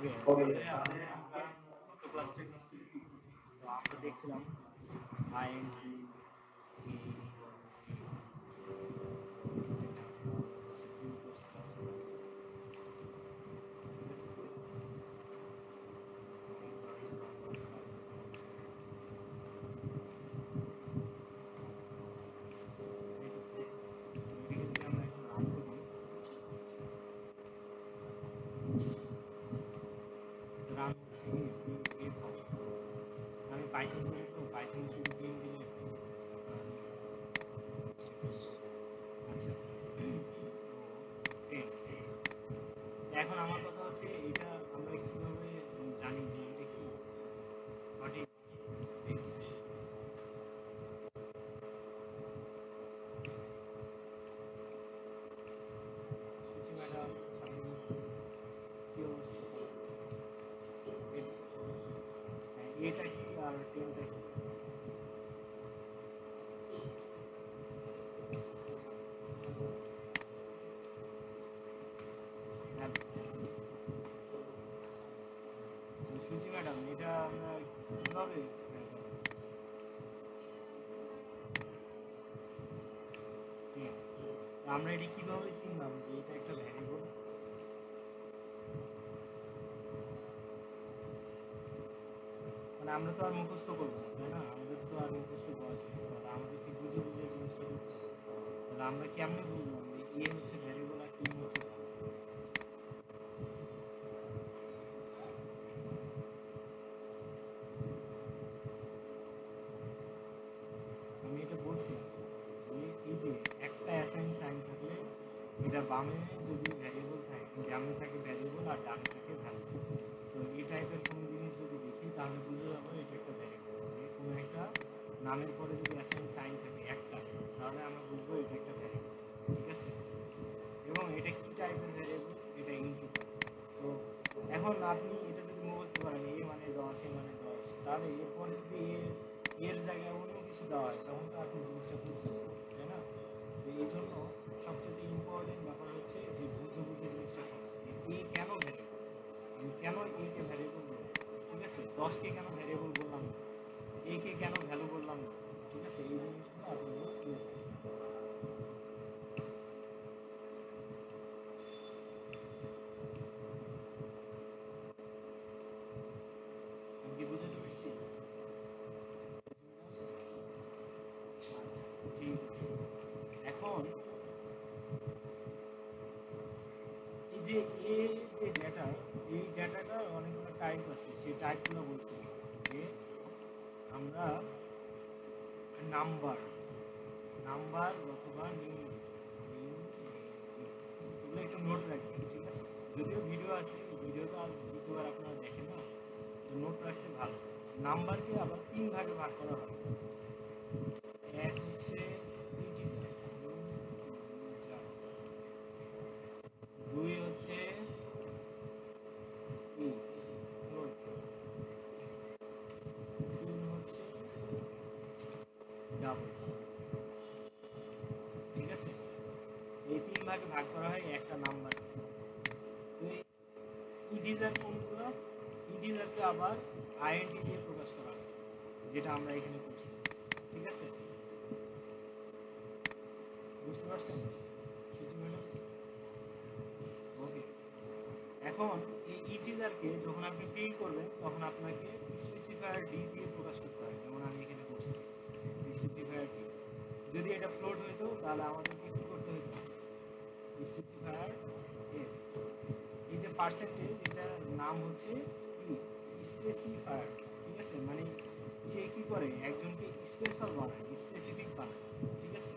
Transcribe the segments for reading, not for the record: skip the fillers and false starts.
ওকে, তাহলে আমরা গত ক্লাসটা তো আমরা দেখছিলাম আইএনটি রান হচ্ছে আমি পাইথন করি তো পাইথনে শুধু টিম দিলে আচ্ছা এখন আমার কথা হচ্ছে এটা আমরা কিভাবে জানি যে এটা কি what is this Suchi madam কি অবস্থা এটা কি আর টেনটা কি সুচি ম্যাডাম এটা আমরা কিভাবে আমরা এটা কিভাবে চিনলাম যে এটা একটা ভ্যারিয়েবল মানে আমরা তো আর মুখস্থ করবো না তাই না আমাদের তো আর মুখস্থ বয়স নেই তাহলে আমাদেরকে বুঝে বুঝে জিনিসটা করতে হবে তাহলে আমরা কেমনে বুঝলাম যে এ হচ্ছে ভ্যারিয়েবল আর টিম হচ্ছে আমি এটা বলছি যে এই যে একটা অ্যাসাইন সাইন থাকলে এটা বামে যদি ভ্যারিয়েবল থাকে বামে থাকে ভ্যারিয়েবল আর ডানে থাকে ভ্যালু তো এই টাইপের কোনো জিনিস যদি দেখি তাহলে বুঝে যাবো এটা একটা ভ্যারিয়েবল যে কোনো একটা নামের পরে যদি অ্যাসাইন সাইন থাকে একটা তাহলে আমরা বুঝবো এটা একটা ভ্যারিয়েবল ঠিক আছে এবং এটা কি টাইপের ভ্যারিয়েবল এটা ইন্টিজার তো এখন আপনি এটা যদি মুখস্থ করেন এ মানে 10 এ মানে 10 তাহলে এরপরে যদি এর জায়গায় অন্য কিছু দেওয়া হয় তখন তো আপনি জিনিসটা বুঝতে পারবেন তাই না তো এই জন্য সবচেয়ে ইম্পর্টেন্ট ব্যাপার হচ্ছে যে বুঝে বুঝে জিনিসটা করা যে এ কেন ভ্যারিয়েবল আমি কেন এ কে ভ্যারিয়েবল বলবো ঠিক আছে 10কে কেন ভ্যারিয়েবল বললাম না এ কে কেন ভ্যালু বললাম না ঠিক আছে এই জিনিসগুলো আপনাদের ক্লিয়ার আমি কি বুঝাতে পারছি আচ্ছা ঠিক আছে এখন এই যে যে ডেটা এই ডেটাটার অনেকগুলো টাইপ আছে সেই টাইপগুলো বলছি যে আমরা নাম্বার নাম্বার অথবা এগুলো একটু নোট রাখবেন ঠিক আছে যদিও ভিডিও আছে ভিডিওটা আর দ্বিতীয়বার আপনারা দেখেন না তো নোট রাখলে ভালো নাম্বারকে আবার 3 ভাগে ভাগ করা হয় এক হচ্ছে ইন্টিজার দুই হচ্ছে ফ্লোট তিন হচ্ছে ডাবল ঠিক আছে এই 3 ভাগে ভাগ করা হয় একটা নাম্বার তো ইন্টিজার কোনগুলো ইন্টিজারকে আবার আইএনটি দিয়ে প্রকাশ করা হয় যেটা আমরা এখানে করছি ঠিক আছে বুঝতে পারছেন সুচি ম্যাডাম ওকে এখন এই ইন্টিজারকে যখন আপনি প্রিন্ট করবেন তখন আপনাকে স্পেসিফায়ার ডি দিয়ে প্রকাশ করতে হয় যেমন আমি এখানে করছি স্পেসিফায়ার ডি যদি এটা ফ্লোট হইতো তাহলে আমাদেরকে কী করতে হতো স্পেসিফায়ার এফ এই যে পার্সেন্টেজ এটার নাম হচ্ছে কি স্পেসিফায়ার ঠিক আছে মানে সে কি করে একজনকে স্পেশাল বানায় স্পেসিফিক বানায় ঠিক আছে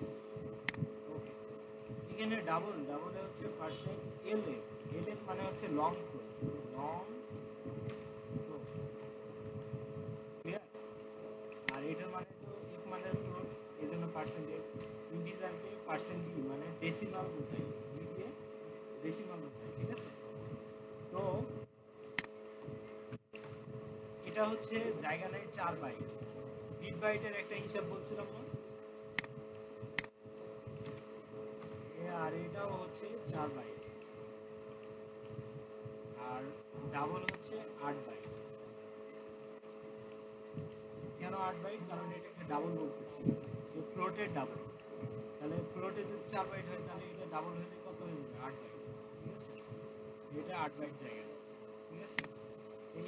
ওকে এখানে ডাবলে হচ্ছে পার্সেন্ট এল এফ মানে হচ্ছে লং লং ক্লিয়ার আর এটার মানে তো এফ মানে ফ্লোট এই জন্য পার্সেন্টেজ ইন্টিজারকে পার্সেন্ট ডি মানে ডেসিমাল বোঝায় ডি দিয়ে ডেসিমাল বোঝায় ঠিক আছে তো এটা হচ্ছে জায়গা নেই 4 বাইট বিট বাইটের একটা হিসাব বলছিলাম না আর এটাও হচ্ছে 4 বাইট আর ডাবল হচ্ছে 8 বাইট। কেন 8 বাইট? কারণ এটাকে ডাবল বলতেছি, সে ফ্লোটের ডাবল। তাহলে ফ্লোটে যদি 4 বাইট হয় তাহলে এটা ডাবল হলে কত হয়ে যাবে? 8 বাইট। ঠিক আছে, এটা 8 বাইট জায়গা। ঠিক আছে,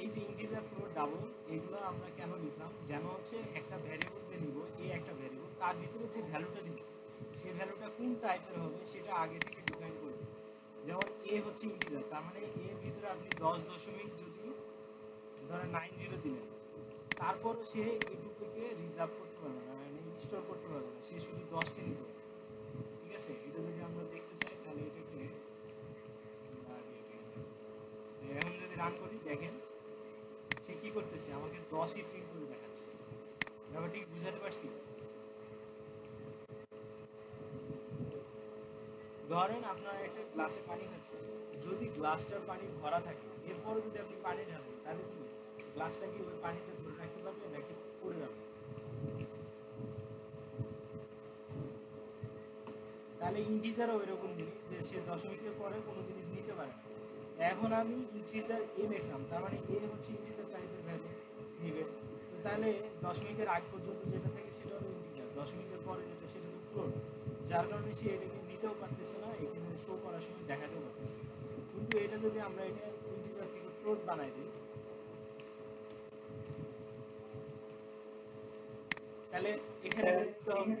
এই যে ইন্টিজার ফ্লোট ডাবল, এগুলো আমরা কেন লিখলাম? যেন হচ্ছে একটা ভ্যারিয়েবল যে নিব, এ একটা ভ্যারিয়েবল, তার ভিতরে যে ভ্যালুটা দিব সেই ভ্যালুটা কোন টাইপের হবে সেটা আগে থেকে ডিফাইন করে দিই। যেমন এ হচ্ছে ইন্টিজার, তার মানে এর ভিতরে আপনি 10 দশমিক যদি ধরেন 90 দিলেন, তারপরও সে এইটুকুকে রিজার্ভ করতে পারবে না, মানে স্টোর করতে পারবে না, সে শুধু 10কে নিতে পারবে। ঠিক আছে, এটা যদি আমরা দেখতে চাই তাহলে এটাকে এখন যদি রান করি, দেখেন সে কি করতেছে, আমাকে 10ই প্রিন্ট করে দেখাচ্ছে। ব্যাপারটি বুঝাতে পারছি? ধরেন আপনার একটা গ্লাসে পানি খাচ্ছে, যদি গ্লাসটার পানি ভরা থাকে, এরপরও যদি আপনি পানি ঢালেন, তাহলে কি গ্লাসটা কি ওই পানিটা ধরে রাখতে পারবে নাকি পড়ে যাবে? তাহলে ইন্টিজারও ওইরকম জিনিস যে সে দশমিকের পরে কোনো জিনিস নিতে পারে না। এখন আমি ইন্টিজার এ লিখলাম, তার মানে এ হচ্ছে ইন্টিজার টাইপের ভ্যালু নিবে। তো তাহলে দশমিকের আগ পর্যন্ত যেটা থাকে সেটা হলো ইন্টিজার, দশমিকের পরে যেটা সেটা তো ফ্লোট। যার কারণে সে এটাকে নিতেও পারতেছে না, এখানে শো করার সময় দেখাতেও পারতেছে না। কিন্তু এটা যদি আমরা এটা ইন্টিজার থেকে ফ্লোট বানাই দিই, তাহলে এখানে দিতে হবে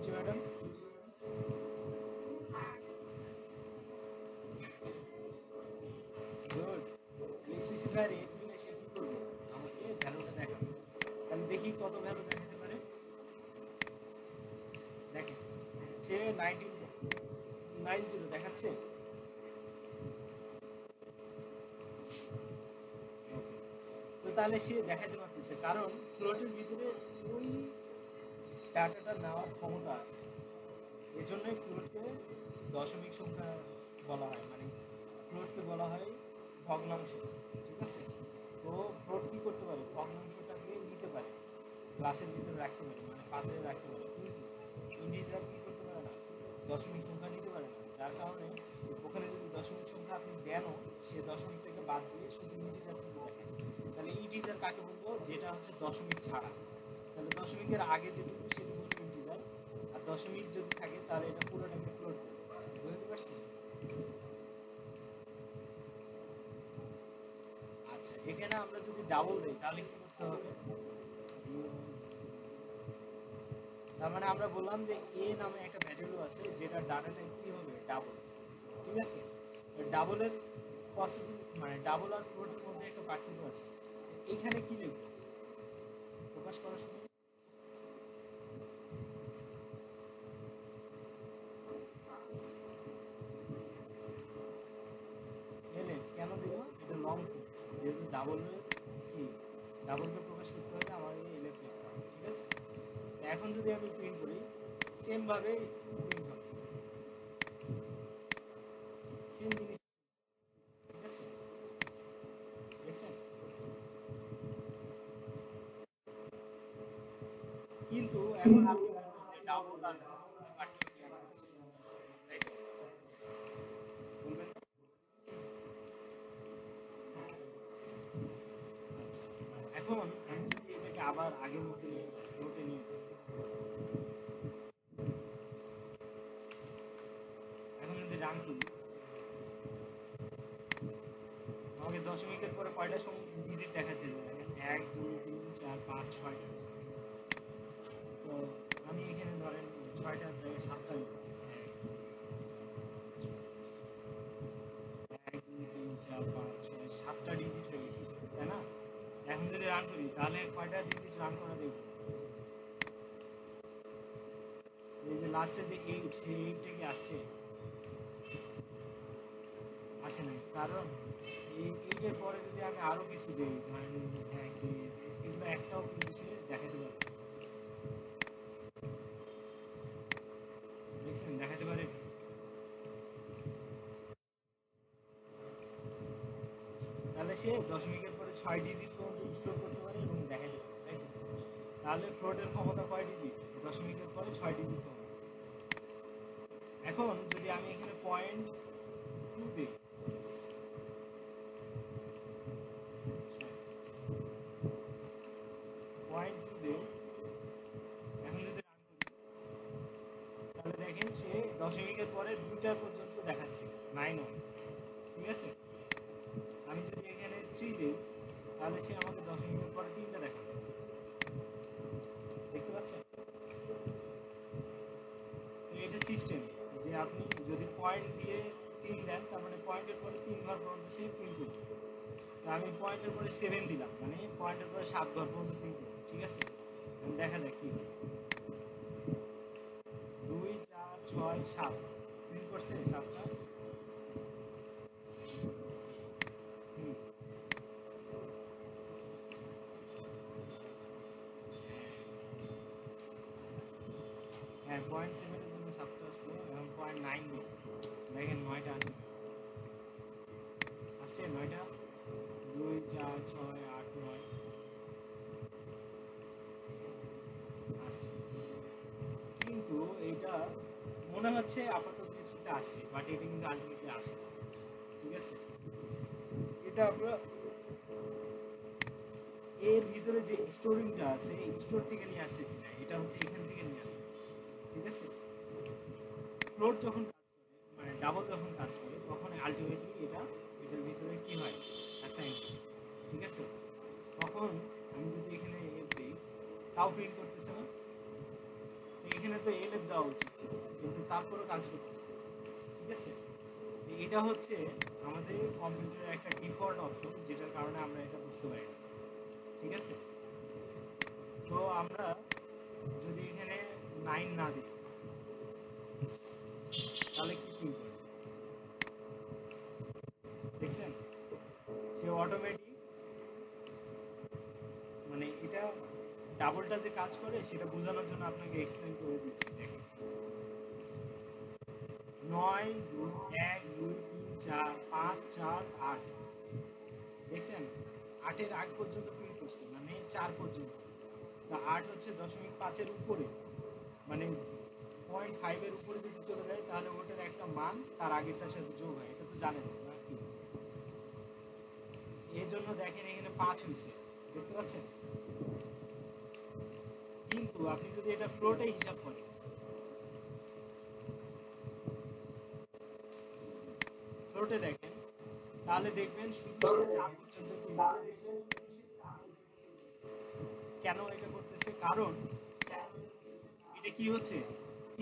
জি ম্যাডাম। গুড। স্পেসিফায়ার এর দিলে সে কি করবে, আমাকে ভ্যালুটা দেখাবে। তাহলে দেখি কত ভ্যালু দেখাতে পারে। দেখেন সে 1990 দেখাচ্ছে। তো তাহলে সে দেখাতে পারতেছে, কারণ ফ্লোটের ভিতরে ওই ডাটাটা নেওয়ার ক্ষমতা আছে। এজন্যই ফ্লোটকে দশমিক সংখ্যা বলা হয়, মানে ফ্লোটকে বলা হয় ভগ্নাংশ। ঠিক আছে, তো ফ্লোট কী করতে পারে, ভগ্নাংশটাকে নিতে পারে, ক্লাসের ভিতরে রাখতে পারে, মানে পাত্রে রাখতে পারে। কিন্তু ইন্টিজার কী করতে পারে না, দশমিক সংখ্যা নিতে পারে না। যার কারণে ওখানে যদি দশমিক সংখ্যা আপনি দেনও, সে দশমিক থেকে বাদ দিয়ে শুধু ইন্টিজারটুকু দেখেন। তাহলে ইন্টিজার কাকে বলবো, যেটা হচ্ছে দশমিক ছাড়া। তাহলে দশমিকের আগে যেটুকু সেটুকু হলো ইন্টিজার, আর দশমিক যদি থাকে তাহলে এটা পুরোটাকে ফ্লোট করবে। বুঝতে পারছি? আচ্ছা, এখানে আমরা যদি ডাবল দিই তাহলে কি করতে হবে? তার মানে আমরা বললাম যে এ নামে একটা ভ্যারিয়েবল আছে যেটা ডাটা টাইপ কি হবে, ডাবল। ঠিক আছে, ডাবলের পসিবল, মানে ডাবল আর ফ্লোটের মধ্যে একটা পার্থক্য আছে। এখানে কি লিখবো প্রকাশ করার সময়? এলে কেন দিব, এটা লং কোড, যেহেতু ডাবলের কি, ডাবলকে প্রকাশ করতে হলে আমাকে এলে লিখতে হবে। ঠিক আছে, এখন যদি আমি প্রিন্ট করি, সেম ভাবে প্রিন্ট হবে, সেম জিনিস। ঠিক আছে, দেখছেন? কিন্তু এখন আপনি বলবেন যে ডাবল আর ফ্লোটের মধ্যে পার্থক্য কি, আমি কিছু বুঝলাম না। তাই তো বলবেন না? আচ্ছা, এখন আমি যদি এটাকে আবার আগের মধ্যে নিয়ে যাই, ফ্লোটে নিয়ে যাই, এখন যদি রান করি, আমাকে দশমিকের পরে কয়টা ডিজিট দেখাচ্ছে দেখেন, 1 2 3 4 5 6টা। তো আমি এখানে ধরেন 6টার জায়গায় 7টা লিখলাম। 1 2 3 4 5 6 7টা ডিজিট হয়ে গেছে, তাই না? এখন যদি রান করি তাহলে কয়টা ডিজিট রান করা দেখবো, এই যে লাস্টে যে 8, সেই 8 থেকে আসছে, আসে নাই। কারণ এই 8-এর পরে যদি আমি আরও কিছু দিই, ধরেন 1 2, এগুলো একটাও কিন্তু সে দেখাতে পারবে না। দেখছেন, দেখাতে পারে। তাহলে সে দশমিকের পরে 6 ডিজিট পর্যন্ত স্টোর করতে পারে এবং দেখাতে পারে, তাই তো? তাহলে ফ্লোটের ক্ষমতা কয় ডিজিট, দশমিকের পরে 6 ডিজিট ক্ষমতা। এখন যদি আমি এখানে 0.2 দিই, পরে 2টা পর্যন্ত দেখাচ্ছে 9 ঠিক আছে। আমি যদি এখানে 3 দিই তাহলে সে আমাকে দশমিকের পরে 3টা দেখাবে, দেখতে পাচ্ছেন? তো এটা সিস্টেম যে আপনি যদি পয়েন্ট দিয়ে 3 দেন তার মানে পয়েন্টের পরে 3 ঘর পর্যন্ত সে প্রিন্ট করবে। তো আমি পয়েন্টের পরে 7 দিলাম, মানে পয়েন্টের পরে 7 ঘর পর্যন্ত প্রিন্ট করবে, ঠিক আছে। দেখা যাক কি হয়। 2 4 6 7 প্রিন্ট করছে 7টা। হুম, হ্যাঁ, 0.7 এর জন্য 7টা আসলো। এখন 0.9 দিই, দেখেন 9টা আসে, আসছে 9টা। 2 4 6 8 9 আসছে। কিন্তু এটা মনে হচ্ছে আপাতত দৃষ্টিতে আসছে, বাট এটা কিন্তু আলটিমেটলি আসে না, ঠিক আছে। এটা আমরা এর ভিতরে যে স্টোরিংটা আছে এই স্টোর থেকে নিয়ে আসতেছি না, এটা হচ্ছে এখান থেকে নিয়ে আসতেছি, ঠিক আছে। ফ্লোট যখন কাজ করে, মানে ডাবল যখন কাজ করে, তখন আলটিমেটলি এটার ভিতরে কি হয়, অ্যাসাইন, ঠিক আছে। তখন আমি যদি এখানে এফ দিই তাও প্রিন্ট করতেছে না। তো এখানে তো এল এফ দেওয়া উচিত ছিল, কিন্তু তারপরেও কাজ করতেছে, ঠিক আছে। এটা হচ্ছে আমাদের কম্পিউটারের একটা ডিফল্ট অপশন, যেটার কারণে আমরা এটা বুঝতে পারি না, ঠিক আছে। তো আমরা যদি এখানে 9 না দিই তাহলে কি প্রিন্ট করে, দেখছেন? সে অটোমেটিক, মানে এটা ডাবলটা যে কাজ করে সেটা বোঝানোর জন্য আপনাকে এক্সপ্লেন করে দিচ্ছি। দেখেন, 9 2 1 2 3 4 5 4 8, দেখছেন? 8-এর আগ পর্যন্ত প্রিন্ট করছে, মানে 4 পর্যন্ত। তা 8 হচ্ছে 0.5-এর উপরে, মানে 0.5-এর উপরে যদি চলে যায় তাহলে ওটার একটা মান তার আগেরটার সাথে যোগ হয়, এটা তো জানেন না কি? এই জন্য দেখেন এখানে 5 হয়েছে, দেখতে পাচ্ছেন? কিন্তু আপনি যদি এটা ফ্লোটে হিসাব করেন, ফ্লোটে দেখেন, তাহলে দেখবেন শুধু সে 4 পর্যন্ত প্রিন্ট করতেছে। কেন এটা করতেছে? কারণ এটা কি হচ্ছে,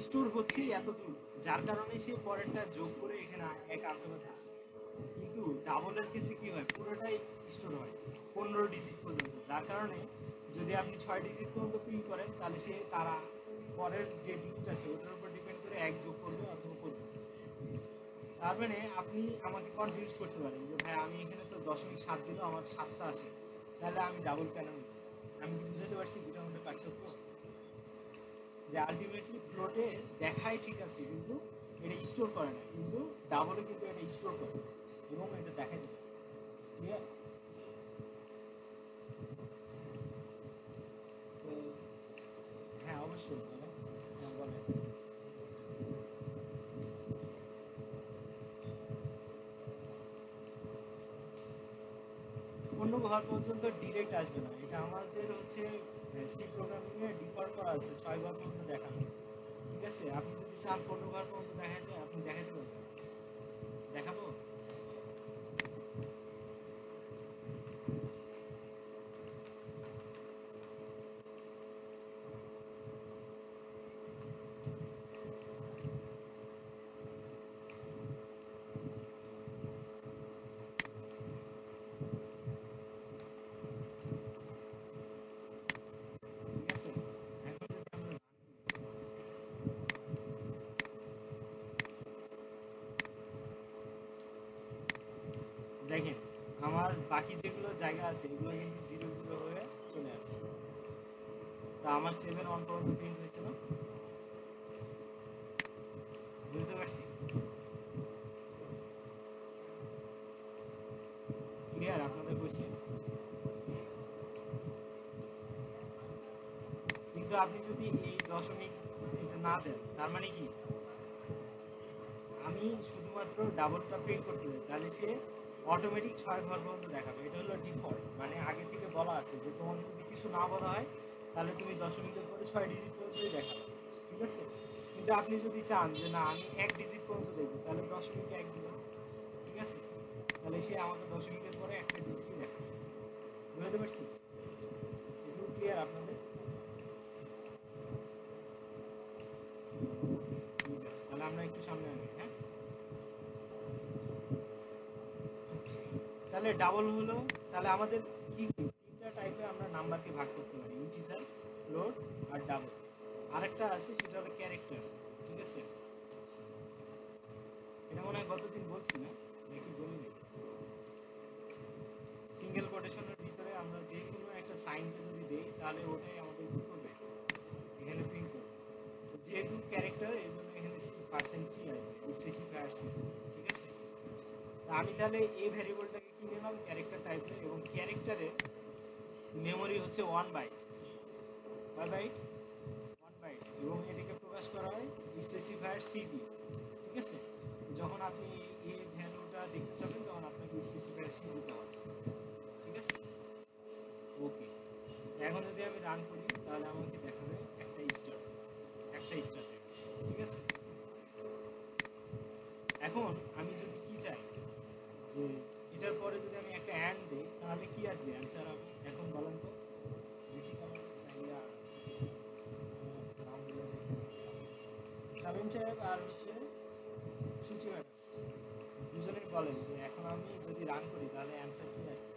স্টোর হচ্ছে এতটুকু, যার কারণে সে পরেরটা যোগ করে এখানে এক আনতে পারতেছে। কিন্তু ডাবলের ক্ষেত্রে কি হয়, পুরোটাই স্টোর হয় 15 ডিজিট পর্যন্ত, যার কারণে যদি আপনি 6 ডিজিট পর্যন্ত প্রিন্ট করেন তাহলে সে তারা পরের যে ডিজিট আছে ওটার উপর ডিপেন্ড করে এক যোগ করবে অথবা করবে। তার মানে আপনি আমাকে কনফিউজ করতে পারেন যে ভাই আমি এখানে তো 0.7 দিলেও আমার 7টা আসে, তাহলে আমি ডাবল কেন নিব? আমি কি বুঝাতে পারছি দুটার মধ্যে পার্থক্য? যে আলটিমেটলি ফ্লোটে দেখায় ঠিক আছে, কিন্তু এটা স্টোর করে না, কিন্তু ডাবলে কিন্তু এটা স্টোর করে এবং এটা দেখাই দেবে, ক্লিয়ার? তো হ্যাঁ, অবশ্যই বলেন। হ্যাঁ, বলেন। অন্য ঘর পর্যন্ত ডিরেক্ট আসবে না, এটা আমাদের হচ্ছে সি প্রোগ্রামিংয়ে ডিফল্ট করা আছে 6 ঘর পর্যন্ত দেখানো, ঠিক আছে। আপনি যদি চান 15 ঘর পর্যন্ত দেখাইতে, আপনি দেখাইতে পারবেন, দেখাবো। ঠিক আছে, এখন যদি আমরা দেখেন, আমার বাকি যেগুলো জায়গা আছে এগুলো কিন্তু 0 0 হয়ে চলে আসছে। তা আমার 7 1 পর্যন্ত প্রিন্ট হয়েছে না, বুঝতে পারছি? ক্লিয়ার আপনাদের কোয়েশ্চেন? কিন্তু আপনি যদি এই দশমিক এটা না দেন তার মানে কি, আমি শুধুমাত্র ডাবলটা প্রিন্ট করতে চাই, তাহলে সে অটোমেটিক 6 ঘর পর্যন্ত দেখাবে। এটা হলো ডিফল্ট, মানে আগে থেকে বলা আছে যে তোমাকে যদি কিছু না বলা হয় তাহলে তুমি দশমিকের পরে 6 ডিজিট পর্যন্তই দেখাবে। ঠিক আছে। কিন্তু আপনি যদি চান যে না আমি 1 ডিজিট পর্যন্ত দেখবো তাহলে দশমিকে 1 দিলাম, ঠিক আছে। তাহলে সে আমাকে দশমিকের পরে একটা ডিজিটই দেখাবে। বুঝতে পারছি? এটুকু ক্লিয়ার আপনাদের? ঠিক আছে, তাহলে আমরা একটু সামনে আনি, হ্যাঁ। তাহলে ডাবল হলো, তাহলে আমাদের কি কি তিনটা টাইপে আমরা নাম্বারকে ভাগ করতে পারি, ইন্টিজার, ফ্লোট আর ডাবল। আরেকটা আছে সেটা হলো ক্যারেক্টার, ঠিক আছে। এটা মনে হয় গতদিন বলছি না, নাকি বলিনি? সিঙ্গেল কোটেশনের ভিতরে আমরা যে কোনো একটা সাইনকে যদি দিই তাহলে ওটাই আমাদের কি করবে, এখানে প্রিন্ট করবে। যেহেতু ক্যারেক্টার এই জন্য এখানে পার্সেন্ট সি আসবে, স্পেসিফায়ার সি, ঠিক আছে। তা আমি তাহলে এই ভ্যারিয়েবলটাকে কি নিলাম, ক্যারেক্টার টাইপের, এবং ক্যারেক্টারে মেমোরি হচ্ছে 1 বাইট, কয় বাইট, 1 বাইট, এবং এটাকে প্রকাশ করা হয় স্পেসিফায়ার সি দিয়ে, ঠিক আছে। যখন আপনি এই ভ্যালুটা দেখতে চাবেন তখন আপনাকে স্পেসিফায়ার সি দিতে হবে, ঠিক আছে। ওকে, এখন যদি আমি রান করি তাহলে আমাকে দেখাবে একটা স্টার দেখাচ্ছে, ঠিক আছে। এখন আমি যদি কি চাই যে এটার পরে যদি আমি একটা অ্যান্ড দিই তাহলে কি আসবে অ্যান্সার হবে, এখন বলেন তো। বেশি কালার নাম বলে শামীম সাহেব আর হচ্ছে সুচি ম্যাডাম, দুজনেই বলেন যে এখন আমি যদি রান করি তাহলে অ্যান্সার কি আসবে।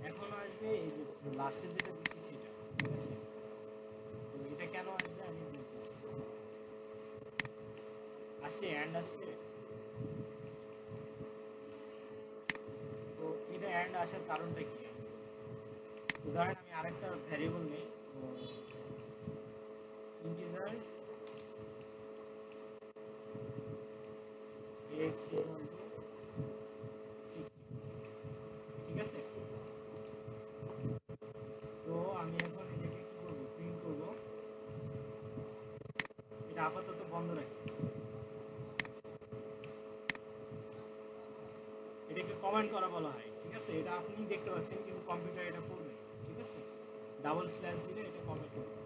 এখন আসবে এই যে লাস্টে যেটা দিচ্ছি সেটা, ঠিক আছে। তো এটা কেন আসবে আমি বলতেছি, আসছে অ্যান্ড আসছে। তো এটা অ্যান্ড আসার কারণটা কি, উদাহরণ আমি আরেকটা ভ্যারিয়েবল নেই, ইন্টিজার এক্স ইকুয়াল টু 60, ঠিক আছে। তো আমি এখন এটাকে কি করবো, প্রিন্ট করবো। এটা আপাতত বন্ধ রাখি, এটাকে কমেন্ট করা বলা হয়, ঠিক আছে। এটা আপনি দেখতে পাচ্ছেন কিন্তু কম্পিউটার এটা করবে, ঠিক আছে। ডাবল স্ল্যাশ দিলে এটা কমেন্ট করবে,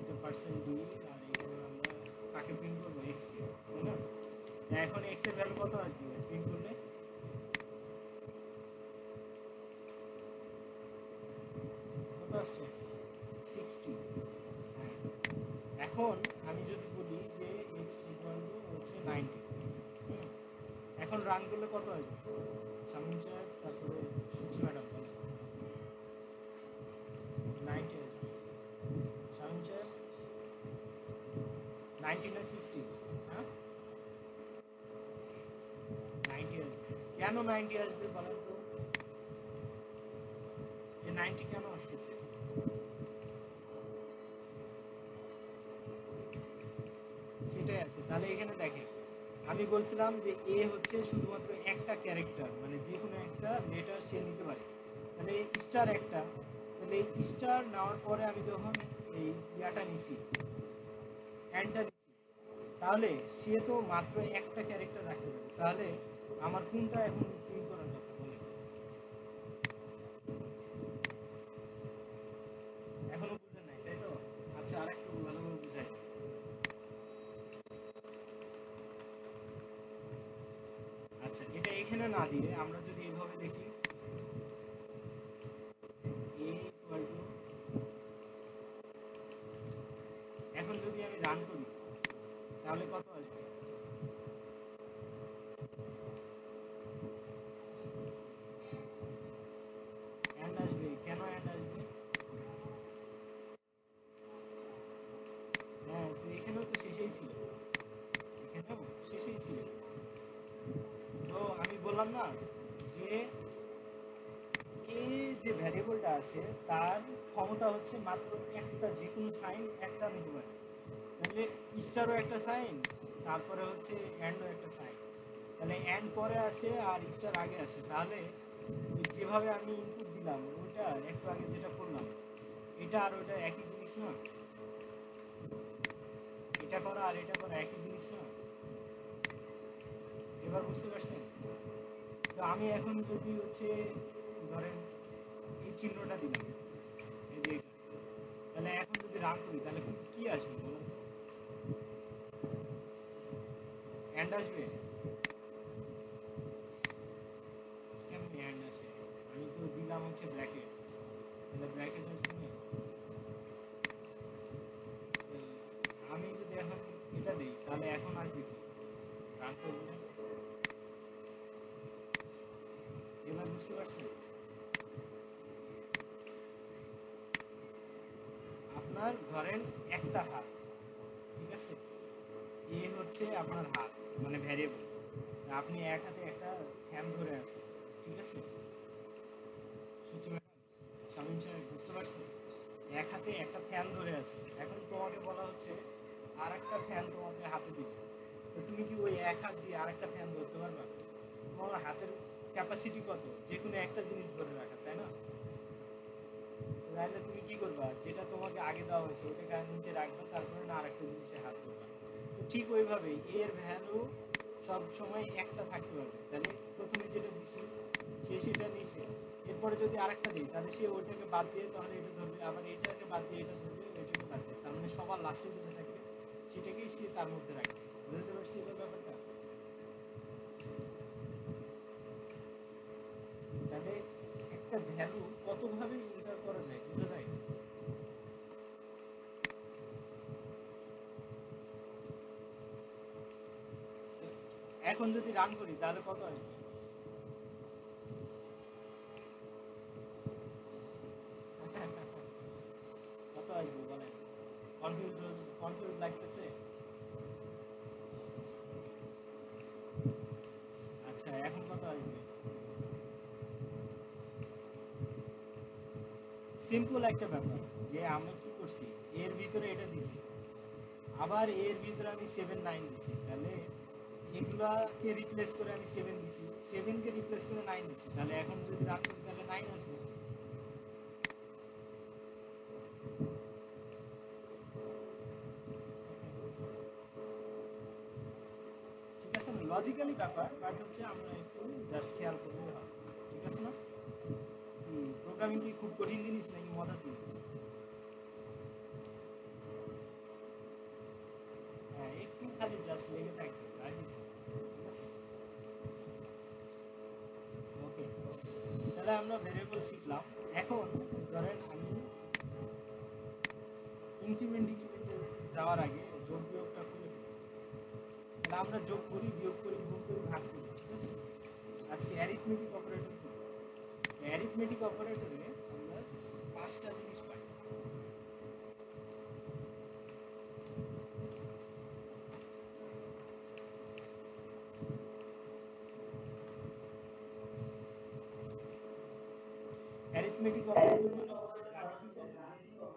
এটা পার্সেন্ট ডি, আর এখানে আমরা কাকে প্রিন্ট করবো, এক্স কে, তাই না। এখন এক্স এর ভ্যালু কত আসবে প্রিন্ট করলে, কত আসছে, 60। হ্যাঁ, এখন আমি যদি বলি যে এক্স ইকুয়াল টু হচ্ছে 90, এখন রান করলে কত আসবে, শামীম সাহেব তারপরে সুচি ম্যাডাম বলে 90 আসবে। শামীম সাহেব 90 না 60, হ্যাঁ 90 আসবে। কেন 90 আসবে বলেন তো, যে 90 কেন আসতেছে, সেটাই আছে। তাহলে এখানে দেখেন আমি বলছিলাম যে এ হচ্ছে শুধুমাত্র একটা ক্যারেক্টার, মানে যে কোনো একটা লেটার সে নিতে পারে। তাহলে স্টার একটা, তাহলে স্টার নেওয়ার পরে আমি যখন এই ইয়াটা নিছি, অ্যান্ডটা নিছি, তাহলে সে তো মাত্র একটা ক্যারেক্টার রাখতে পারে। তাহলে আমার কোনটা এখন প্রিন্ট করার কথা বলে, এখনো বুঝেন নাই তাই তো। আচ্ছা, আরেকটু ভালোভাবে বুঝাই। আচ্ছা, এটা এখানে না দিয়ে আমরা যদি এইভাবে দেখি, এ ইকুয়াল টু, এখন যদি আমি রান করি তাহলে কত আসবে, অ্যান্ড আসবে। কেন অ্যান্ড আসবে, হ্যাঁ তো এখানেও তো শেষেই ছিল, এখানেও শেষেই ছিল। তো আমি বললাম না যে এই যে ভ্যারিয়েবলটা আছে তার ক্ষমতা হচ্ছে মাত্র একটা, যে কোনো সাইন একটা নিতে পারে। তাহলে স্টারও একটা সাইন, তারপরে হচ্ছে অ্যান্ডও একটা সাইন। তাহলে অ্যান্ড পরে আছে আর স্টার আগে আছে, তাহলে ওই যেভাবে আমি ইনপুট দিলাম ওইটা একটু আগে যেটা করলাম, এটা আর ওইটা একই জিনিস না। এটা করা আর এটা করা একই জিনিস না। এবার বুঝতে পারছেন? তো আমি এখন যদি হচ্ছে ধরেন এই চিহ্নটা দিলাম, এই যে এটা, তাহলে এখন যদি রান করি তাহলে কি আসবে বলুন তো? অ্যান্ড আসবে? কেমনি অ্যান্ড আসে? আমি তো দিলাম হচ্ছে ব্র্যাকেট, তাহলে ব্র্যাকেট আসবে না? তো আমি যদি এখন এটা দিই তাহলে এখন আসবে কি? রান করবো না? এবার বুঝতে পারছেন? আপনার ধরেন একটা হাত, ঠিক আছে, এ হচ্ছে আপনার হাত, মানে ভ্যারিয়েবল। আপনি এক হাতে একটা ফ্যান ধরে আছেন, ঠিক আছে সুচি ম্যাডাম, শামীম সাহেব, বুঝতে পারছেন? এক হাতে একটা ফ্যান ধরে আছে, এখন তোমাকে বলা হচ্ছে আর একটা ফ্যান তোমাকে হাতে দিবে, তো তুমি কি ওই এক হাত দিয়ে আর একটা ফ্যান ধরতে পারবা? তোমার হাতের ক্যাপাসিটি কত যে কোনো একটা জিনিস ধরে রাখা, তাই না? তাহলে তুমি কি করবা, যেটা তোমাকে আগে দেওয়া হয়েছে ওটাকে নিচে রাখবা, তারপরে না আরেকটা জিনিসে হাত ধরবা। তো ঠিক ওইভাবেই এর ভ্যালু সব সময় একটা থাকতে পারবে। তাহলে প্রথমে যেটা দিছি সে সেটা নিছে, এরপরে যদি আরেকটা দিই তাহলে সে ওইটাকে বাদ দিয়ে তাহলে এটা ধরবে, আবার এটাকে বাদ দিয়ে এটা ধরবে, ওইটাকে বাদ দিয়ে, তার মানে সবার লাস্টে যেটা থাকবে সেটাকেই সে তার মধ্যে রাখবে। বুঝতে পারছি এবার ব্যাপারটা? তাহলে একটা ভ্যালু কতভাবে এন্টার করা যায় বুঝা যায়? এখন যদি রান করি তাহলে কত আসবে? কত আসবে বলেন? কনফিউজ, কনফিউজ লাগতেছে? আচ্ছা এখন কত আসবে? সিম্পল একটা ব্যাপার, যে আমি কি করছি, এর ভিতরে এটা দিছি, আবার এর ভিতরে আমি 7 9 দিছি, তাহলে এগুলাকে রিপ্লেস করে আমি 7 দিছি, 7কে রিপ্লেস করে 9 দিছি, তাহলে এখন যদি রান করি তাহলে 9 আসবে। ঠিক আছে না, লজিক্যালি ব্যাপার, বাট হচ্ছে আমরা একটু জাস্ট খেয়াল করলেই হবে, ঠিক আছে না? প্রোগ্রামিং কি খুব কঠিন জিনিস নাকি মজার জিনিস? হ্যাঁ, একটু খালি জাস্ট লেগে থাকবে আর কিছু না, ঠিক আছে? ওকে, তাহলে আমরা ভেরিয়েবল শিখলাম। এখন ধরেন আমি ইনক্রিমেন্ট ডিক্রিমেন্টে যাওয়ার আগে যোগ বিয়োগটা করে দিই। তাহলে আমরা যোগ করি, বিয়োগ করি, গুণ করি, ভাগ করি, ঠিক আছে? আজকে অ্যারিথমেটিক অপারেটর করি। অ্যারিথমেটিক অপারেটরে আমরা 5টা জিনিস পাই। অ্যারিথমেটিক অপারেটর মানে হচ্ছে গাণিতিক অপারেটর।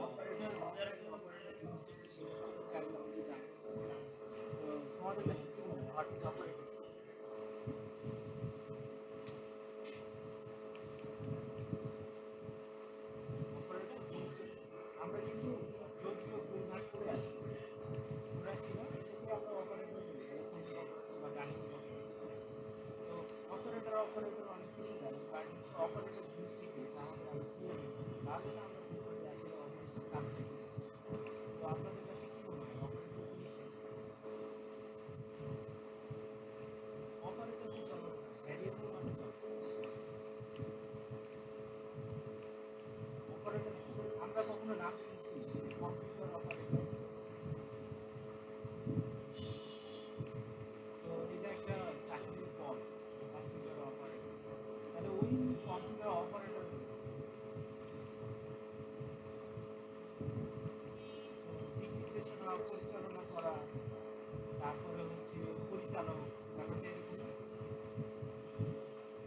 অপারেটর বোঝার আগে অপারেটর জিনিসটা কি সেটা সম্পর্কে আগে আমাদের জানতে হবে। তো তোমাদের কাছে কি মনে হয়, হোয়াট ইজ অপারেটর? অপারেটর জিনিসটা কি? আমরা কিন্তু যোগ বিয়োগ গুণ ভাগ করে আসছি, করে আসছি না? এটাকে আমরা অপারেটর বলি, অ্যারিথমেটিক অপারেটর বা গাণিতিক অপারেটর। তো অপারেটর অপারেটর অনেক কিছু জানি, বাট হচ্ছে অপারেটর জিনিসটা কি তা আমাদের আগে ক্লিয়ার হতে হবে, তাহলে না আমরা বুঝবো যে আসলে অপারেটর কাজটা কি আছে। তো আপনাদের কাছে কি মনে হয় অপারেটর জিনিসটা কি? অপারেটর কি চলক না, ভ্যারিয়েবল মানে চলক। অপারেটর কি? আমরা কখনো নাম শুনছি কম্পিউটার অপারেটর? তো এটা একটা চাকরির পদ, কম্পিউটার অপারেটর। তাহলে ওই কম্পিউটার অপারেটর দিক নির্দেশনা পরিচালনা করা, তারপরে হচ্ছে পরিচালক, ব্যাপারটা এরকম না?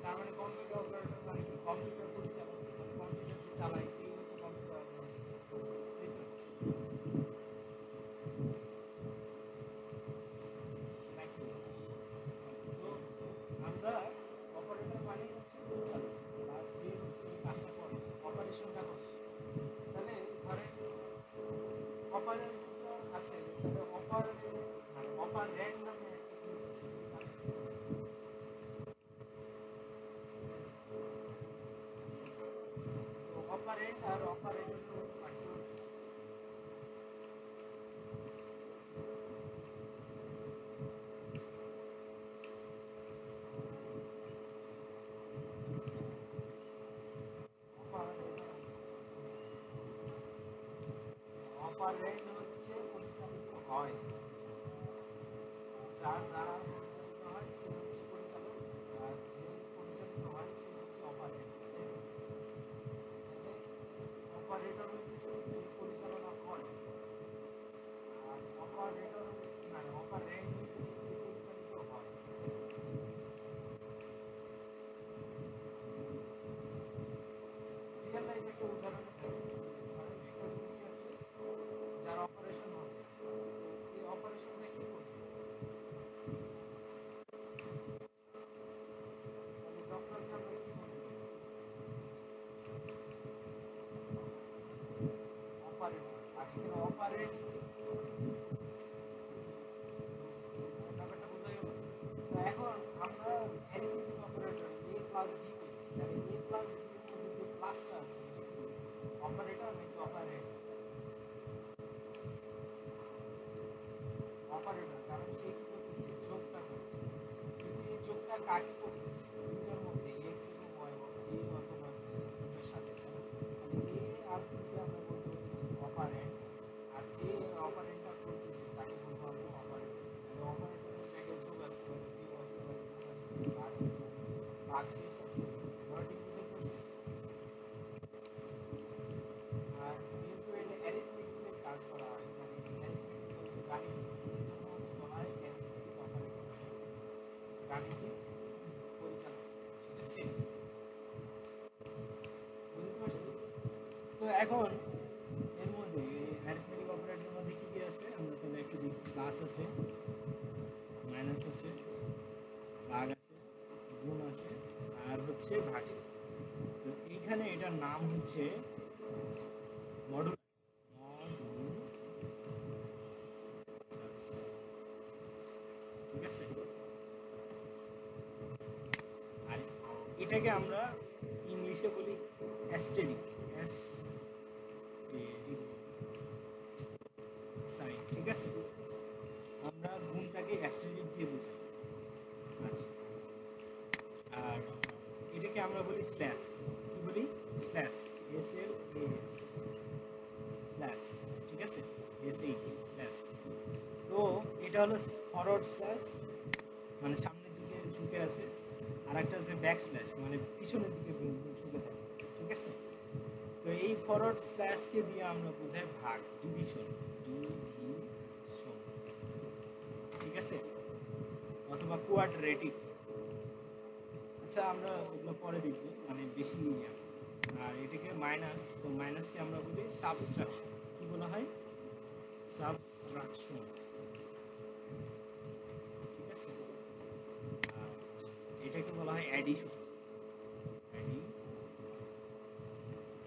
তার মানে কম্পিউটার অপারেটর মানে কি, কম্পিউটার পরিচালক, মানে কম্পিউটার যে চালায় সেই হচ্ছে কম্পিউটার অপারেটর, তাই তো? নাকি? তো আমরা অপারেটর মানে হচ্ছে পরিচালক, বা যে হচ্ছে এই কাজটা করে, অপারেশনটা করে। তাহলে ধরেন অপারেটর আছে অপারেন্ট আর অপারেটর অপারেন্ট হচ্ছে পরিচালিত হয়, যার দ্বারা পরিচালিত হয় সে হচ্ছে পরিচালক, আর যে পরিচালিত হয় সে হচ্ছে অপারেটর। অপারেটর হচ্ছে যে পরিচালনা করে, আর অপারেটর মানে অপারেন্ট হচ্ছে যে পরিচালিত হয়। রিয়েল লাইফে একটা উদাহরণ থাকে, ধরেন একটা রোগী আছে যার অপারেশন হবে, এই অপারেশনটা কি করবে? তাহলে ডক্টরকে আমরা কি বলবো? অপারেটর। আর এখানে অপারেট ব্যাপারটা বোঝা গেল। তো এখন আমরা অ্যারিথমেটিক অপারেটর এ প্লাস বি করি, তাহলে এ প্লাস বি এর মধ্যে যে প্লাসটা আছে অপারেটর নাকি অপারেট? অপারেটর, কারণ সে কি করতেছে? যোগটা করতেছে। কিন্তু এই যোগটা কাকে করতেছে? দুইটার মধ্যে এক্স এবং ওয়াই, এ অথবা দুটার সাথে, তাই না? তাহলে এ আর বিকে আমরা বলতে পারি অপারেন্ট, আর যে অপারেন্টটা করতেছে তাকে বলবো আমরা অপারেটর। তাহলে অপারেটরের জায়গায় যোগ আসতে পারে, বিয়োগ আসতে পারে, গুণ আসতে পারে, ভাগ আসতে পারে, ভাগ শেষ আসতে পারে। ওয়ার্ডিং বুঝে পড়ছে? আর যেহেতু এটা অ্যারিথমেটিকের কাজ করা হয়, মানে অ্যারিথমেটিক গাণিতিক, এই জন্য হচ্ছে বলা হয় অ্যারিথমেটিক অপারেটর, মানে গাণিতিক পরিচালক। ঠিক আছে, বুঝতে পারছি? তো এখন এর মধ্যে অ্যারিথমেটিক অপারেটরের মধ্যে কি কি আছে আমরা তাহলে একটু দেখি। প্লাস আছে, মাইনাস আছে, ভাগ আছে, গুণ আছে, আর হচ্ছে ভাগশেষ। তো এইখানে এটার নাম হচ্ছে মডুলাস। ঠিক আছে, আর এটাকে আমরা ইংলিশে বলি অ্যাস্টেরিক, সাইন। ঠিক আছে, আমরা গুণটাকে অ্যাস্টেরিক দিয়ে বোঝাই। আচ্ছা, আর এটাকে আমরা বলি স্ল্যাশ। কি বলি? Slash, SLAS, slash. ঠিক আছে, SH স্ল্যাশ। তো এটা হলো ফরওয়ার্ড স্ল্যাশ, মানে সামনের দিকে ঝুঁকে আছে, আর একটা হচ্ছে ব্যাক স্ল্যাশ, মানে পিছনের দিকে ঝুঁকে থাকে। ঠিক আছে, তো এই ফরওয়ার্ড স্ল্যাশকে দিয়ে আমরা বোঝাই ভাগ, ডিভিশন, ডিভিশন। ঠিক আছে, অথবা কোয়াড্রেটিক। আচ্ছা, আমরা ওগুলো পরে দেখব, মানে বেশি আর এটাকে মাইনাস, তো মাইনাসকে আমরা বলি সাবস্ট্রাকশন। কি বলা হয়? সাবস্ট্রাকশন। ঠিক আছে, আর এটাকে বলা হয় অ্যাডিশন।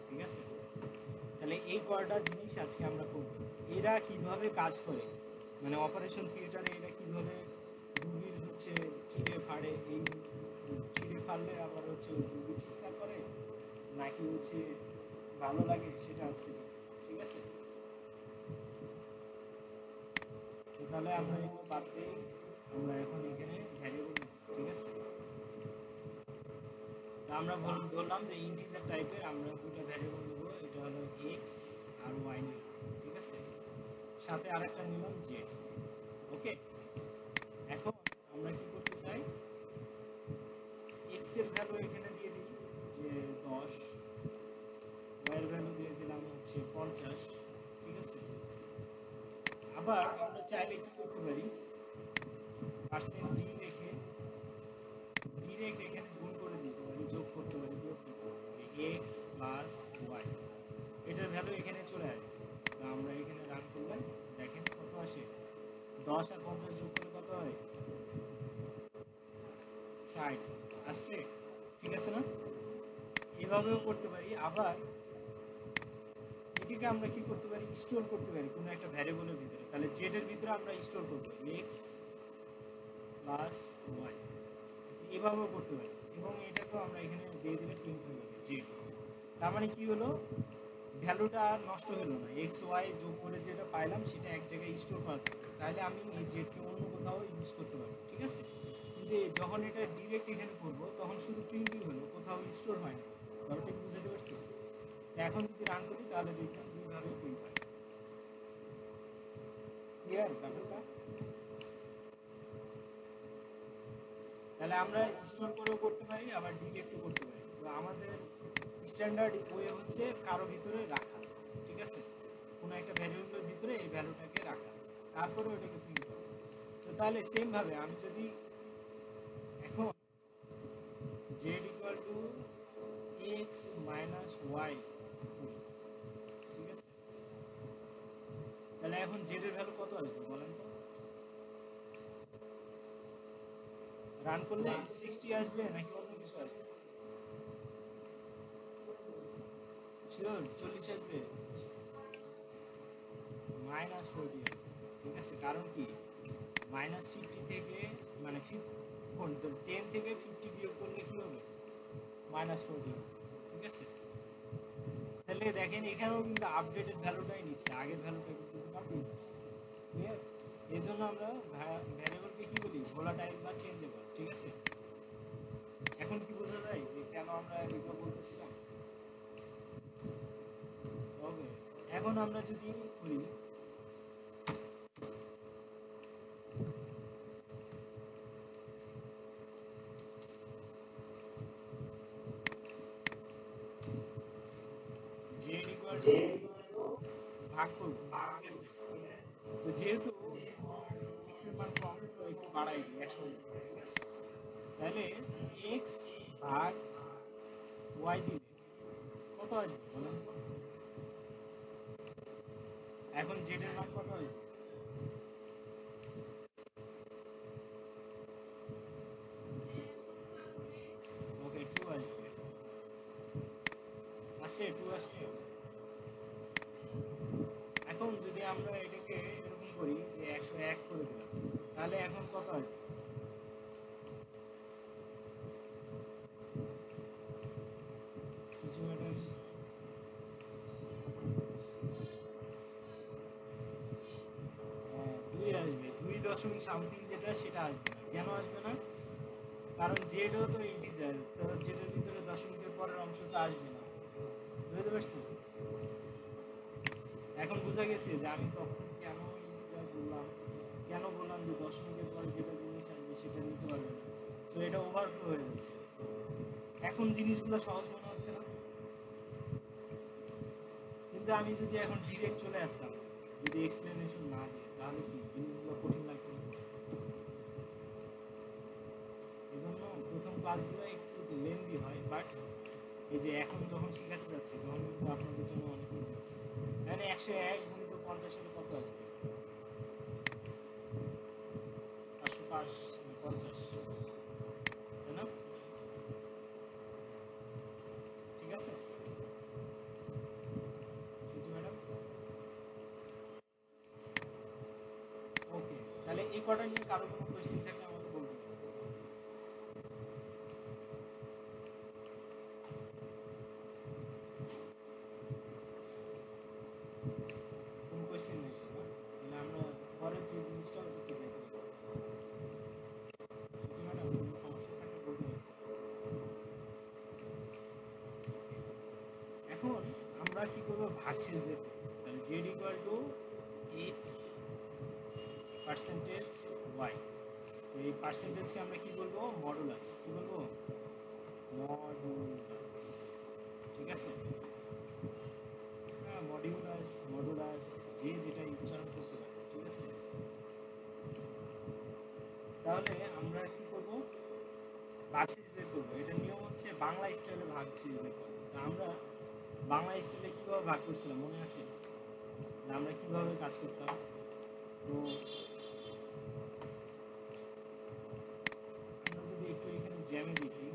ঠিক আছে, তাহলে এই কয়টা জিনিস আজকে আমরা করব। এরা কিভাবে কাজ করে, মানে অপারেশন থিয়েটারে এরা কিভাবে রুগীর হচ্ছে চিড়ে ফাড়ে, এই চিড়ে ফাড়লে আবার হচ্ছে রুগী চিৎকার করে নাকি হচ্ছে ভালো লাগে, সেটা আজকে দেখব। ঠিক আছে, তো তাহলে আমরা এগুলো বাদ দিই, আমরা এখন এখানে ভ্যারিয়েবল। ঠিক আছে, তো আমরা ধরলাম যে ইন্টিজার টাইপের আমরা দুটো ভ্যারিয়েবল নেব, এটা হলো এক্স আর ওয়াই নিলাম। ঠিক আছে, সাথে আরেকটা নিলাম জেড। ওকে, এখন আমরা কি করতে চাই, এক্স এর ভ্যালু এখানে দিয়ে দিই যে 10, ওয়াই এর ভ্যালু দিয়ে দিলাম হচ্ছে 50। ঠিক আছে, আবার আমরা চাইলে কি করতে পারি, পার্সেন্ট ডি রেখে ডিরেক্ট এখানে গুণ করে দিতে পারি, যোগ করতে পারি, বিয়োগ করতে পারি, যে এক্স প্লাস ওয়াই, এটার ভ্যালু এখানে চলে আসবে। তো আমরা এখানে রান করলে দেখেন কত আসে, 10 আর 50 যোগ করলে কত হয়? 60 আসছে। ঠিক আছে না? এভাবেও করতে পারি। আবার এটিকে আমরা কি করতে পারি, স্টোর করতে পারি কোনো একটা ভ্যারিয়েবলের ভিতরে। তাহলে জেড এর ভিতরে আমরা স্টোর করবো এক্স প্লাস ওয়াই, এভাবেও করতে পারি। এবং এটাকেও আমরা এখানে দিয়ে দিলে প্রিন্ট হয়ে যাবে জেড। তার মানে কি হলো, ভ্যালুটা আর নষ্ট হলো না, এক্স ওয়াই যোগ করে যেটা পাইলাম সেটা এক জায়গায় স্টোর করা থাকবে, তাহলে আমি এই জেডকে অন্য কোথাও ইউজ করতে পারবো, ঠিক আছে। কিন্তু যখন এটা ডিরেক্ট এখানে করবো তখন শুধু প্রিন্টই হলো, কোথাও স্টোর হয় না। ব্যাপারটা কি বুঝতে পারছি? এখন যদি রান করি তাহলে দেখবেন দুইভাবে প্রিন্ট হয়। ক্লিয়ার ব্যাপারটা? তাহলে আমরা স্টোর করেও করতে পারি, আবার ডিরেক্টও করতে পারি। তো আমাদের স্ট্যান্ডার্ড ওয়ে হচ্ছে কারো ভিতরে রাখা, ঠিক আছে, কোনো একটা ভ্যারিয়েবলের ভিতরে এই ভ্যালুটাকে রাখা, তারপরে ওটাকে প্রিন্ট করা। তো তাহলে সেমভাবে আমি যদি এখন Z equal to X minus Y করি, ঠিক আছে, তাহলে এখন জেড এর ভ্যালু কত আসবে বলেন তো? রান করলে 60 আসবে নাকি অন্য কিছু আসবে? শিওর 40 আসবে? -40 আসবে, ঠিক আছে। কারণ কি, -50 থেকে মানে 10 থেকে 50 বিয়োগ করলে কি হবে? -40 হবে, ঠিক আছে। তাহলে দেখেন এখানেও কিন্তু আপডেটেড ভ্যালুটাই নিচ্ছে, আগের ভ্যালুটা কিন্তু পাল্টে দিচ্ছে। ক্লিয়ার? এই জন্য আমরা ভ্যারিয়েবলকে কি বলি, ভোলাটাইল বা চেঞ্জেবল, ঠিক আছে। এখন কি বোঝা যায় যে কেন আমরা এগুলো বলতেছিলাম? ওকে, এখন আমরা যদি করি জেড ইকুয়াল টু ভাগ করবো, ঠিক আছে। তো যেহেতু এক্স এর মান কম, তো একটু বাড়াই দিই 100, ঠিক আছে। তাহলে এক্স ভাগ ওয়াই দিলে কত আসবে বলেন তো? এখন জেড এর মান কত আসবে? ওকে 2 আসবে, আসছে 2 আসছে। এখন যদি আমরা এটাকে এরকম করি যে 101 করে দিলাম, তাহলে এখন কত আসবে? সূচি ম্যাডাম 2 আসবে, 2 দশমিক সামথিং যেটা সেটা আসবে না। কেন আসবে না? কারণ জেডও তো ইন্টিজার, তো জেডের ভিতরে দশমিকের পরের অংশ তো আসবে না। বুঝতে পারছি? এখন বোঝা গেছে যে আমি তখন কেন ইন্টিজার বললাম, কেন বললাম যে দশমিকের পরে যেটা জিনিস আসবে সেটা নিতে পারবে না। সো এটা ওভারফ্লো হয়ে যাচ্ছে। এখন জিনিসগুলো সহজ মনে হচ্ছে না? কিন্তু আমি যদি এখন ডিরেক্ট চলে আসতাম, যদি এক্সপ্লেনেশন না দিয়ে, তাহলে কি জিনিসগুলো কঠিন লাগতো না? এই জন্য প্রথম ক্লাসগুলো একটু লেন্দি হয়, বাট এই যে এখন যখন শেখাতে যাচ্ছি তখন কিন্তু আপনাদের জন্য অনেক ইজি হচ্ছে। মানে 101 গুণিত 50 হলে কত আসবে? 505 50, তাই না? ঠিক আছে সুচি ম্যাডাম? ওকে, তাহলে এই কটা নিয়ে কারো কোনো কোয়েশ্চেন থাকলে আমাকে বলবেন। কোনো কোয়েশ্চেন নেই তো, না? তাহলে আমরা পরের যে জিনিসটা করতে যেতে পারি। সুচি ম্যাডাম কোনো সমস্যা থাকলে বলতে পারি। এখন আমরা কি করবো, ভাগশেষ বের করবো। তাহলে Z equal to X percentage Y. তো এই পার্সেন্টেজকে আমরা কি বলবো, মডুলাস। কি বলবো? মডুলাস, ঠিক আছে। হ্যাঁ, মডিউলাস মডুলাস, যে যেটা উচ্চারণ করতে পারে, ঠিক আছে। তাহলে আমরা কি করব, ভাগশেষ বের করবো। এটার নিয়ম হচ্ছে বাংলা স্টাইলে ভাগশেষ বের করবো। তা আমরা বাংলা স্টাইলে কীভাবে ভাগ করছিলাম মনে আছে? আমরা কিভাবে কাজ করতাম? তো আমরা যদি একটু এখানে জ্যামে দেখি,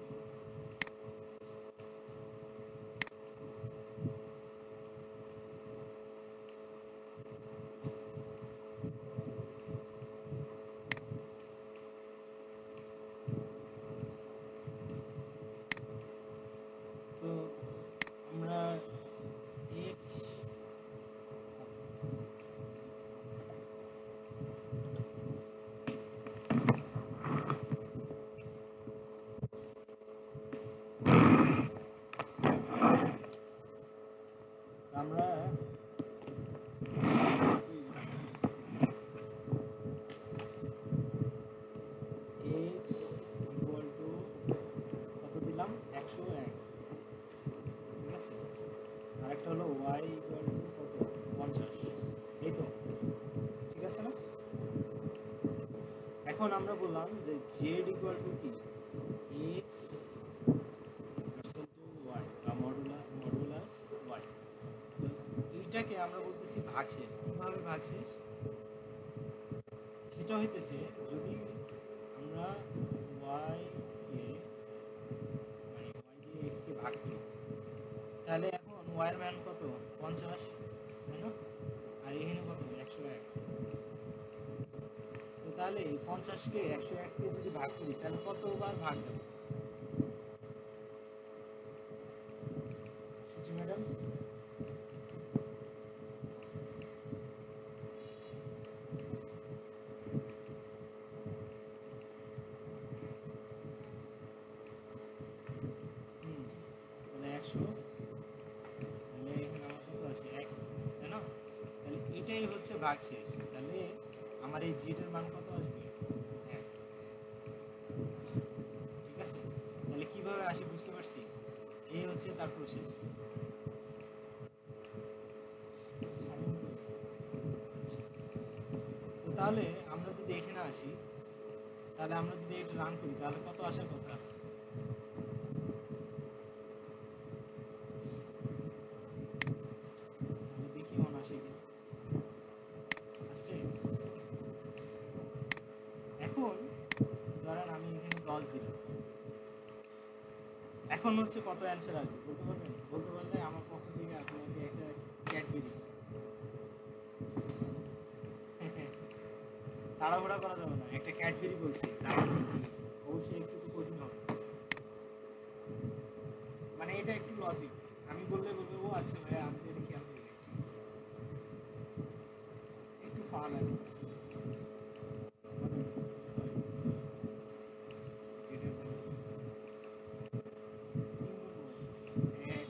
তো আমরা 101, ঠিক আছে। আরেকটা হলো y ইকুয়াল টু কত, 50, এই তো, ঠিক আছে না? এখন আমরা বললাম যে z ইকুয়াল টু কি, x পার্সেন্টেজ y বা মডুলাস y। তো এইটাকে আমরা বলতেছি ভাগশেষ। কীভাবে ভাগশেষ? সেটা হইতেছে যদি আমরা y কে মানে y দিয়ে x কে ভাগ করি, তাহলে এখন y এর মান কত, 50, তাই না? আর এখানে কত, 101। তো তাহলে 50কে 101কে যদি ভাগ করি তাহলে কতবার ভাগ যাবে সুচি ম্যাডাম? তাহলে 100, তাহলে এখানে আমার কত আছে, 1, তাই না? তাহলে এটাই হচ্ছে ভাগশেষ। তাহলে আমার এই জেড এর মান কত আসবে, 1, ঠিক আছে। তাহলে কিভাবে আসে বুঝতে পারছি, এই হচ্ছে তার প্রসেস। তো তাহলে আমরা যদি এখানে আসি, তাহলে আমরা যদি এটা রান করি তাহলে কত আসার কথা, তাহলে দেখি অন আসে কি, আসছে। এখন ধরেন আমি এখানে 10 দিলাম, এখন হচ্ছে কত অ্যান্সার আসবে বলতে পারবেন? বলতে পারলে আমার পক্ষ থেকে আপনাকে একটা ক্যাডবেরি। তাড়াহুড়া করা যাবে না, একটা ক্যাডবেরি বলছি, অবশ্যই একটু তো কঠিন হবে, মানে এটা একটু লজিক। আমি বললে বলবে ও আচ্ছা ভাইয়া আমি তো এটা খেয়াল করি নাই, ঠিক আছে, একটু ফান আর কি। যেটা বলে, এক,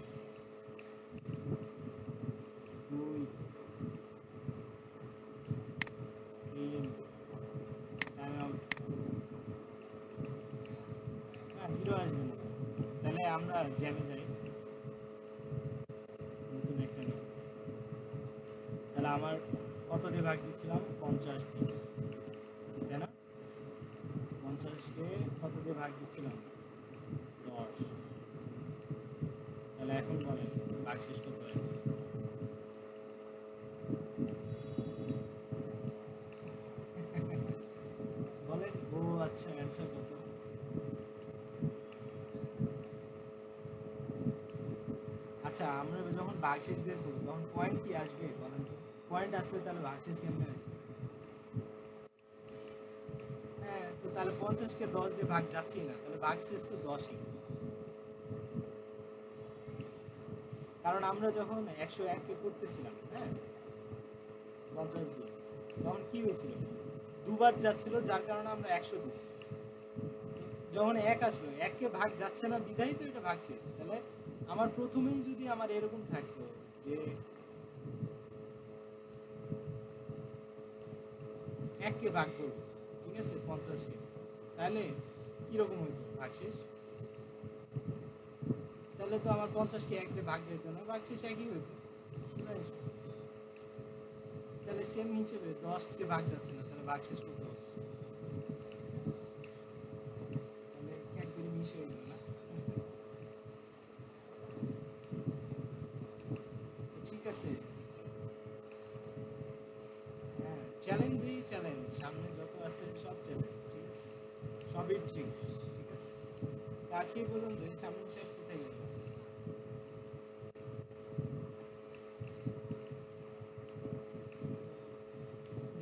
দুই, তিন, টাইম আউট। না, জিরো আসবে না। তাহলে আমরা জ্যামে যাই, নতুন একটা নিই। তাহলে আমার কত দিয়ে ভাগ দিচ্ছিলাম, 50 দিয়ে, তাই না? 50কে কত দিয়ে ভাগ দিচ্ছিলাম, 10। তাহলে এখন বলেন ভাগ শেষ করতে হয়। বলেন, ও আচ্ছা অ্যান্সার কত? আচ্ছা, আমরা যখন ভাগশেষ বের করবো তখন পয়েন্ট কি আসবে বলেন তো? পয়েন্ট আসলে তাহলে ভাগশেষ কেমনে আসবে? হ্যাঁ, তো তাহলে 50কে 10 দিয়ে ভাগ যাচ্ছেই না, তাহলে ভাগশেষ তো 10ই। কারণ আমরা যখন 101কে করতেছিলাম, হ্যাঁ, 50 দিয়ে, তখন কি হয়েছিল, দুবার যাচ্ছিল যার কারণে আমরা 100 দিছি। যখন 1 আসলো, 1কে ভাগ যাচ্ছে না বিধায় তো এটা ভাগশেষ। তাহলে আমার প্রথমেই যদি আমার এরকম থাকতো যে 1কে ভাগ করবো, ঠিক আছে, 50কে, তাহলে কিরকম হইতো ভাগশেষ? তাহলে তো আমার 50কে 1 দিয়ে ভাগ যেত না, ভাগশেষ একই হইতো, সোজা হিসাব। তাহলে সেম হিসেবে 10কে ভাগ যাচ্ছে না, তাহলে ভাগশেষ কত হবে? তাহলে ক্যাডবেরি মিস হয়ে গেল না? তো ঠিক আছে, হ্যাঁ, চ্যালেঞ্জই চ্যালেঞ্জ, সামনে যত আছে সব চ্যালেঞ্জ, ঠিক আছে, সবই ট্রিক্স, ঠিক আছে। তো আজকে এই পর্যন্ত, সামনে সাহেব কোথায় গেল?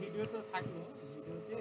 ভিডিও তো থাকলো, ভিডিওতে